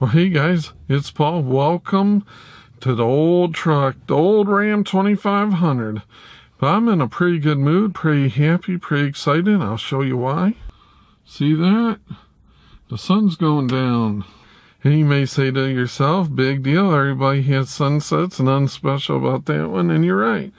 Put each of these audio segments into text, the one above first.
Well, hey guys, it's Paul. Welcome to the old truck, the old Ram 2500. But I'm in a pretty good mood, pretty happy, pretty excited. I'll show you why. See that? The sun's going down. And you may say to yourself, big deal, everybody has sunsets, nothing special about that one, and you're right.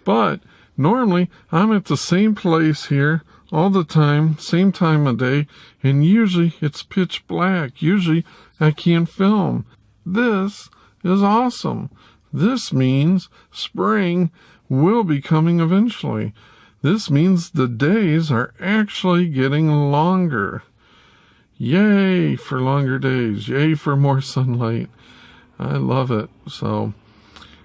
But normally, I'm at the same place here all the time, same time of day, and usually it's pitch black. Usually I can't film. This is awesome. This means spring will be coming eventually. This means the days are actually getting longer. Yay for longer days. Yay for more sunlight. I love it. So,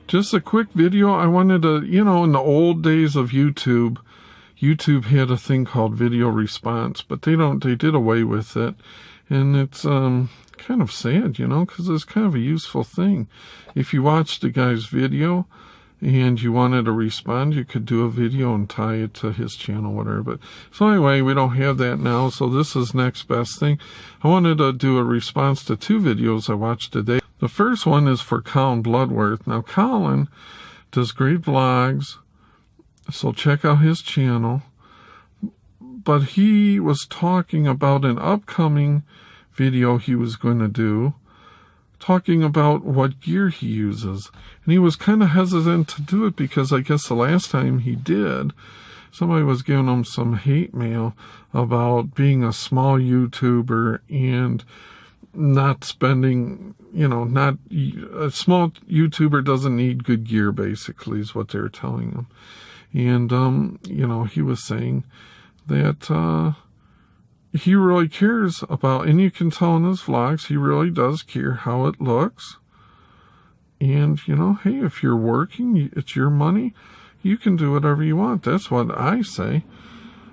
just a quick video. I wanted to, in the old days of YouTube had a thing called video response, but they did away with it. And it's kind of sad, because it's kind of a useful thing. If you watched a guy's video and you wanted to respond, you could do a video and tie it to his channel, whatever. But so anyway, we don't have that now, so this is next best thing. I wanted to do a response to two videos I watched today. The first one is for Colin Bloodworth. Now, Colin does great vlogs, so check out his channel. But he was talking about an upcoming video he was going to do, talking about what gear he uses. And he was kind of hesitant to do it because I guess the last time he did, somebody was giving him some hate mail about being a small YouTuber and not spending, a small YouTuber doesn't need good gear, basically, is what they were telling him. And, he was saying that he really cares about, and you can tell in his vlogs, he really does care how it looks. And, hey, if you're working, it's your money, you can do whatever you want. That's what I say.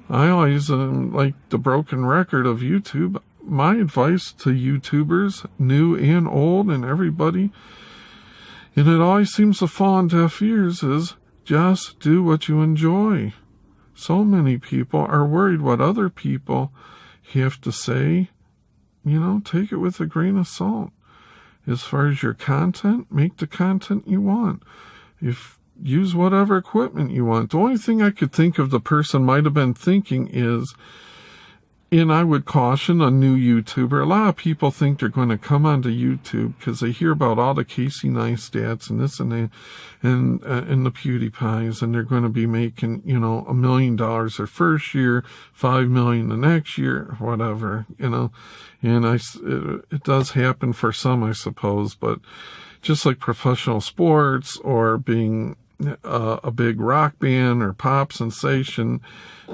I always, like the broken record of YouTube, my advice to YouTubers, new and old and everybody, and it always seems to fall on deaf ears, is just do what you enjoy. So many people are worried what other people have to say. Take it with a grain of salt. As far as your content, make the content you want. Use whatever equipment you want. The only thing I could think of the person might have been thinking is, and I would caution a new YouTuber, a lot of people think they're going to come onto YouTube because they hear about all the Casey Neistats and this and that, and the PewDiePies, and they're going to be making, $1 million their first year, $5 million the next year, whatever, and it does happen for some, I suppose, but just like professional sports or being a big rock band or pop sensation,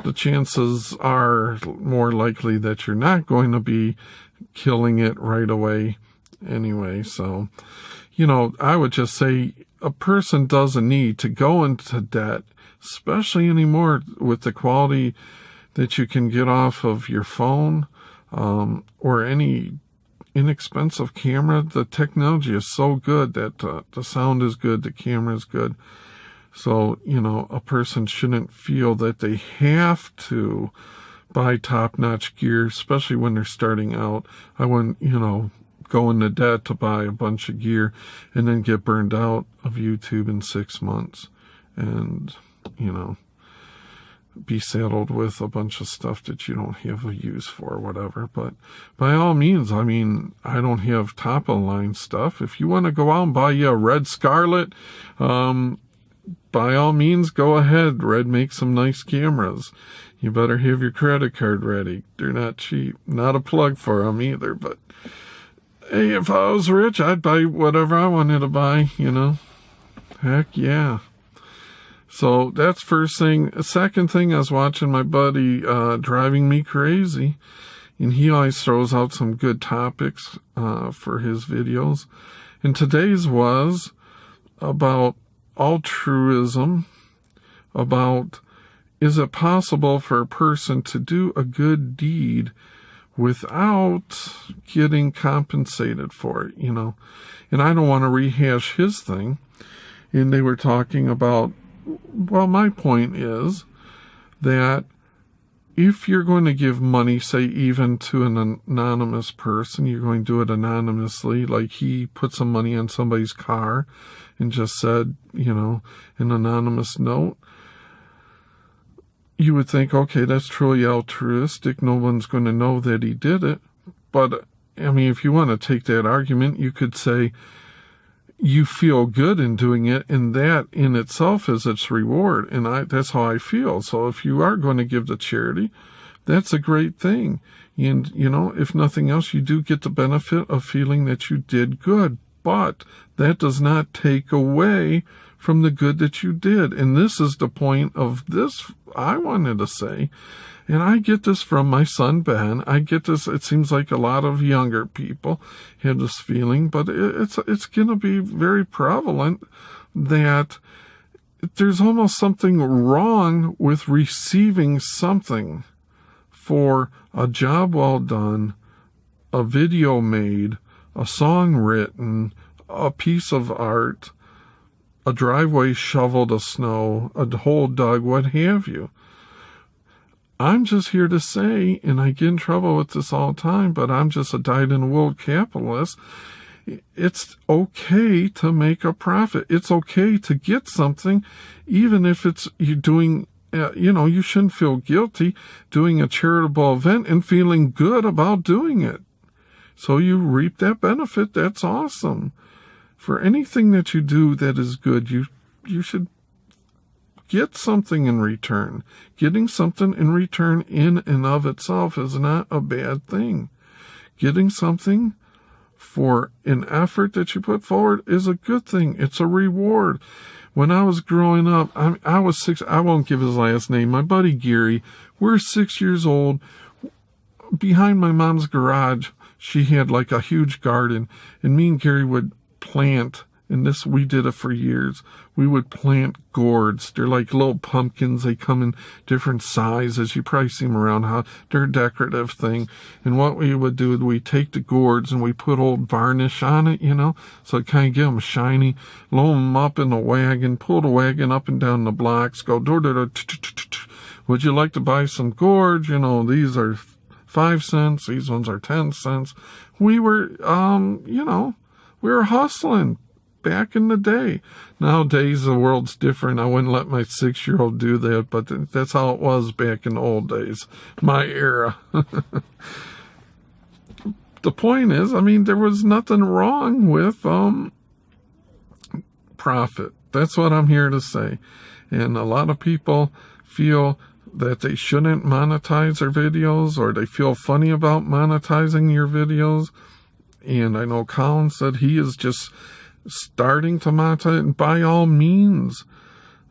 the chances are more likely that you're not going to be killing it right away anyway. So, I would just say a person doesn't need to go into debt, especially anymore with the quality that you can get off of your phone or any inexpensive camera. The technology is so good that the sound is good, the camera is good. So, a person shouldn't feel that they have to buy top-notch gear, especially when they're starting out. I wouldn't, go into debt to buy a bunch of gear and then get burned out of YouTube in 6 months and, be saddled with a bunch of stuff that you don't have a use for or whatever. But by all means, I don't have top-of-the-line stuff. If you want to go out and buy you a Red Scarlett, by all means, go ahead. Red makes some nice cameras. You better have your credit card ready. They're not cheap. Not a plug for them either, but hey, if I was rich, I'd buy whatever I wanted to buy, Heck yeah. So that's first thing. Second thing, I was watching my buddy Driving Me Crazy, and he always throws out some good topics for his videos. And today's was about altruism, about is it possible for a person to do a good deed without getting compensated for it, And I don't want to rehash his thing. And they were talking about, well, my point is that if you're going to give money, say even to an anonymous person, you're going to do it anonymously, like he put some money on somebody's car and just said, an anonymous note. You would think, okay, that's truly altruistic. No one's going to know that he did it. But, if you want to take that argument, you could say you feel good in doing it, and that in itself is its reward. And that's how I feel. So if you are going to give to charity, that's a great thing. And, if nothing else, you do get the benefit of feeling that you did good. But that does not take away from the good that you did. And this is the point of this I wanted to say. And I get this from my son, Ben. I get this. It seems like a lot of younger people have this feeling, but it's going to be very prevalent that there's almost something wrong with receiving something for a job well done, a video made, a song written, a piece of art, a driveway shoveled of snow, a hole dug, what have you. I'm just here to say, and I get in trouble with this all the time, but I'm just a dyed-in-the-wool capitalist. It's okay to make a profit. It's okay to get something, even if it's you doing, you shouldn't feel guilty doing a charitable event and feeling good about doing it. So you reap that benefit. That's awesome. For anything that you do that is good, you should get something in return. Getting something in return in and of itself is not a bad thing. Getting something for an effort that you put forward is a good thing. It's a reward. When I was growing up, I was 6. I won't give his last name. My buddy Gary, we're 6 years old. Behind my mom's garage, she had like a huge garden, and me and Gary would plant, and we did it for years. We would plant gourds. They're like little pumpkins. They come in different sizes. You probably see them around. They're a decorative thing. And what we would do is we take the gourds and we put old varnish on it, so it kind of get them shiny. Load them up in the wagon, pull the wagon up and down the blocks, go door to door. Would you like to buy some gourds? These are 5 cents. These ones are 10 cents. We were, we were hustling back in the day. Nowadays, the world's different. I wouldn't let my 6-year-old do that, but that's how it was back in the old days, my era. The point is, there was nothing wrong with profit. That's what I'm here to say. And a lot of people feel that they shouldn't monetize their videos, or they feel funny about monetizing your videos. And I know Colin said he is just starting to monetize, and by all means,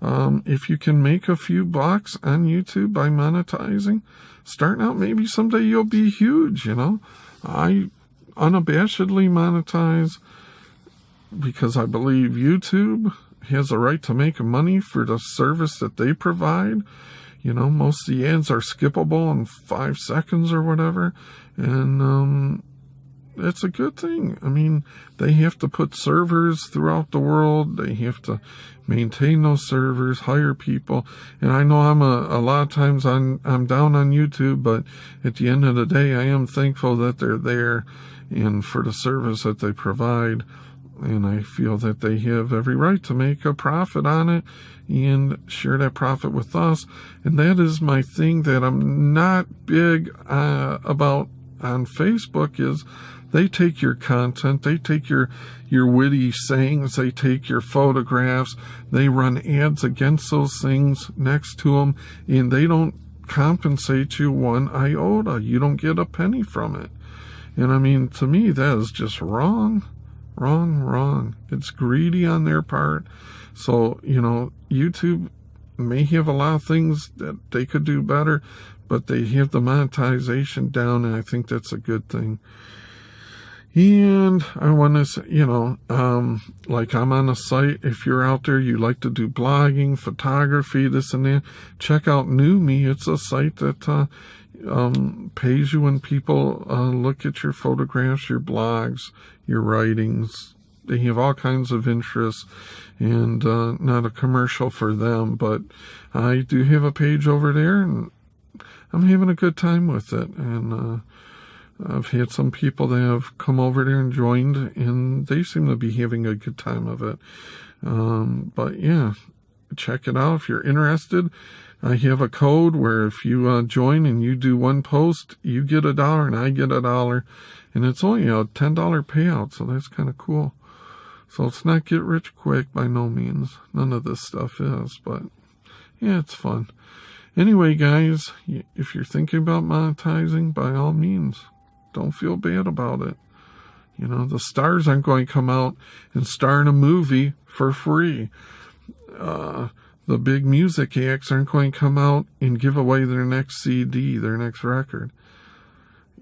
if you can make a few bucks on YouTube by monetizing, starting out, maybe someday you'll be huge, I unabashedly monetize because I believe YouTube has a right to make money for the service that they provide. Most of the ads are skippable in 5 seconds or whatever, and it's a good thing. They have to put servers throughout the world. They have to maintain those servers, hire people. And I know I'm a lot of times I'm down on YouTube, but at the end of the day, I am thankful that they're there and for the service that they provide. And I feel that they have every right to make a profit on it and share that profit with us. And that is my thing that I'm not big about on Facebook is they take your content, they take your witty sayings, they take your photographs, they run ads against those things next to them, and they don't compensate you one iota. You don't get a penny from it. And to me, that is just wrong. It's greedy on their part. So, YouTube may have a lot of things that they could do better, but they have the monetization down, and I think that's a good thing. And I want to say, like I'm on a site, if you're out there, you like to do blogging, photography, this and that, check out New Me. It's a site that pays you when people look at your photographs, your blogs, your writings. They have all kinds of interests, and not a commercial for them, but I do have a page over there, and I'm having a good time with it. And I've had some people that have come over there and joined, and they seem to be having a good time of it. But yeah, check it out if you're interested. I have a code where if you join and you do one post, you get $1 and I get $1. And it's only a $10 payout, so that's kind of cool. So it's not get rich quick by no means. None of this stuff is, but yeah, it's fun. Anyway, guys, if you're thinking about monetizing, by all means, don't feel bad about it. You know, the stars aren't going to come out and star in a movie for free. The big music acts aren't going to come out and give away their next CD, their next record.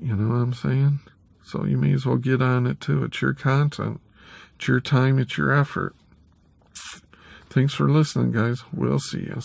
You know what I'm saying? So you may as well get on it too. It's your content. It's your time. It's your effort. Thanks for listening, guys. We'll see you.